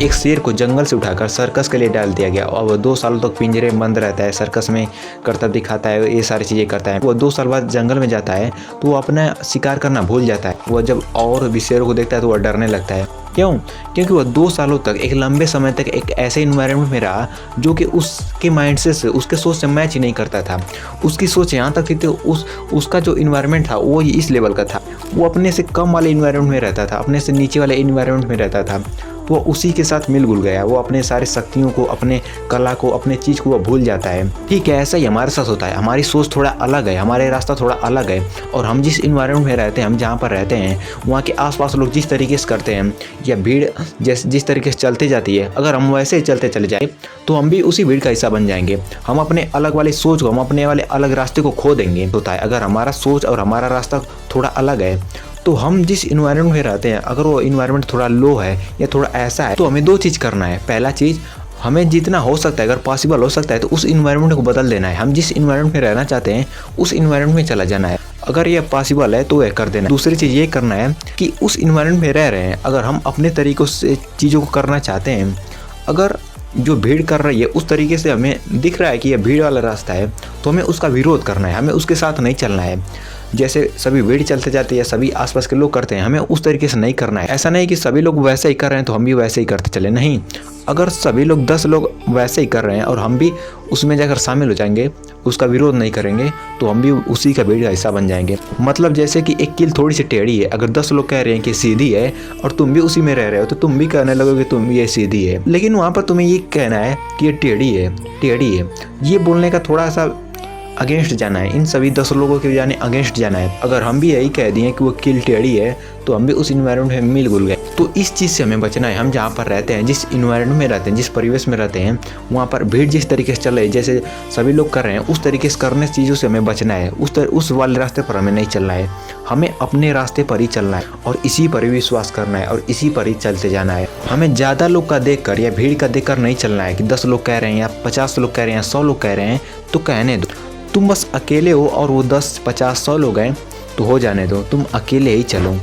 एक शेर को जंगल से उठाकर सर्कस के लिए डाल दिया गया और वो 2 सालों तक पिंजरे में बंद रहता है, सर्कस में करतब दिखाता है, ये सारी चीज़ें करता है। वो 2 साल बाद जंगल में जाता है तो वो अपना शिकार करना भूल जाता है। वो जब और भी शेरों को देखता है तो वह डरने लगता है। क्यों? क्योंकि वह 2 सालों तक एक लंबे समय तक एक ऐसे इन्वायरमेंट में रहा जो कि उसके माइंडसेट से, उसके सोच से मैच ही नहीं करता था। उसकी सोच यहाँ तक थी तो उसका जो इन्वायरमेंट था वो इस लेवल का था। वो अपने से कम वाले इन्वायरमेंट में रहता था, अपने से नीचे वाले इन्वायरमेंट में रहता था। तो वो उसी के साथ मिल घुल गया। वो अपने सारे शक्तियों को, अपने कला को, अपने चीज़ को वो भूल जाता है। ठीक है, ऐसा ही हमारे साथ होता है। हमारी सोच थोड़ा अलग है, हमारे रास्ता थोड़ा अलग है और हम जिस इन्वायरमेंट में रहते हैं, हम जहाँ पर रहते हैं, वहाँ के आसपास लोग जिस तरीके से करते हैं या भीड़ जिस तरीके से चलती जाती है, अगर हम वैसे ही चलते चले जाए तो हम भी उसी भीड़ का हिस्सा बन जाएंगे। हम अपने अलग वाली सोच को, हम अपने वाले अलग रास्ते को खो देंगे। होता है अगर हमारा सोच और हमारा रास्ता थोड़ा अलग है तो हम जिस इन्वायरमेंट में रहते हैं, अगर वो इन्वायरमेंट थोड़ा लो है या थोड़ा ऐसा है, तो हमें 2 चीज़ करना है। पहला चीज़, हमें जितना हो सकता है, अगर पॉसिबल हो सकता है तो उस इन्वायरमेंट को बदल देना है। हम जिस इन्वायरमेंट में रहना चाहते हैं उस इन्वायरमेंट में चला जाना है। अगर ये पॉसिबल है तो यह कर देना है। दूसरी चीज़ ये करना है कि उस इन्वायरमेंट में रह रहे हैं, अगर हम अपने तरीक़ों से चीज़ों को करना चाहते हैं, अगर जो भीड़ कर रही है उस तरीके से हमें दिख रहा है कि यह भीड़ वाला रास्ता है, तो हमें उसका विरोध करना है, हमें उसके साथ नहीं चलना है। जैसे सभी भीड़ चलते जाते हैं, सभी आसपास के लोग करते हैं, हमें उस तरीके से नहीं करना है। ऐसा नहीं कि सभी लोग वैसे ही कर रहे हैं तो हम भी वैसे ही करते चले, नहीं। अगर सभी लोग 10 लोग वैसे ही कर रहे हैं और हम भी उसमें जाकर शामिल हो जाएंगे, उसका विरोध नहीं करेंगे, तो हम भी उसी का भीड़ का हिस्सा बन जाएंगे। मतलब जैसे कि एक कील थोड़ी सी टेढ़ी है, अगर 10 लोग कह रहे हैं कि सीधी है और तुम भी उसी में रह रहे हो, तो तुम भी कहने लगोगे तुम ये सीधी है, लेकिन वहाँ पर तुम्हें ये कहना है कि ये टेढ़ी है। ये बोलने का थोड़ा सा अगेंस्ट जाना है, इन सभी 10 लोगों के जाने अगेंस्ट जाना है। अगर हम भी यही कह दिए कि वो कील टेढ़ी है तो हम भी उस इन्वायरमेंट में मिल घुल गए। तो इस चीज़ से हमें बचना है। हम जहाँ पर रहते हैं, जिस इन्वायरमेंट में रहते हैं, जिस परिवेश में रहते हैं, वहाँ पर भीड़ जिस तरीके से चल रही है, जैसे सभी लोग कर रहे हैं, उस तरीके से करने चीज़ों से हमें बचना है। उस वाले रास्ते पर हमें नहीं चलना है, हमें अपने रास्ते पर ही चलना है और इसी पर ही विश्वास करना है और इसी पर ही चलते जाना है। हमें ज़्यादा लोग का देख कर या भीड़ का देख कर नहीं चलना है कि 10 लोग कह रहे हैं या 50 लोग कह रहे हैं या 100 लोग कह रहे हैं तो कहने दो। तुम बस अकेले हो और वो 10, 50, 100 लोग हैं तो हो जाने दो, तुम अकेले ही चलो।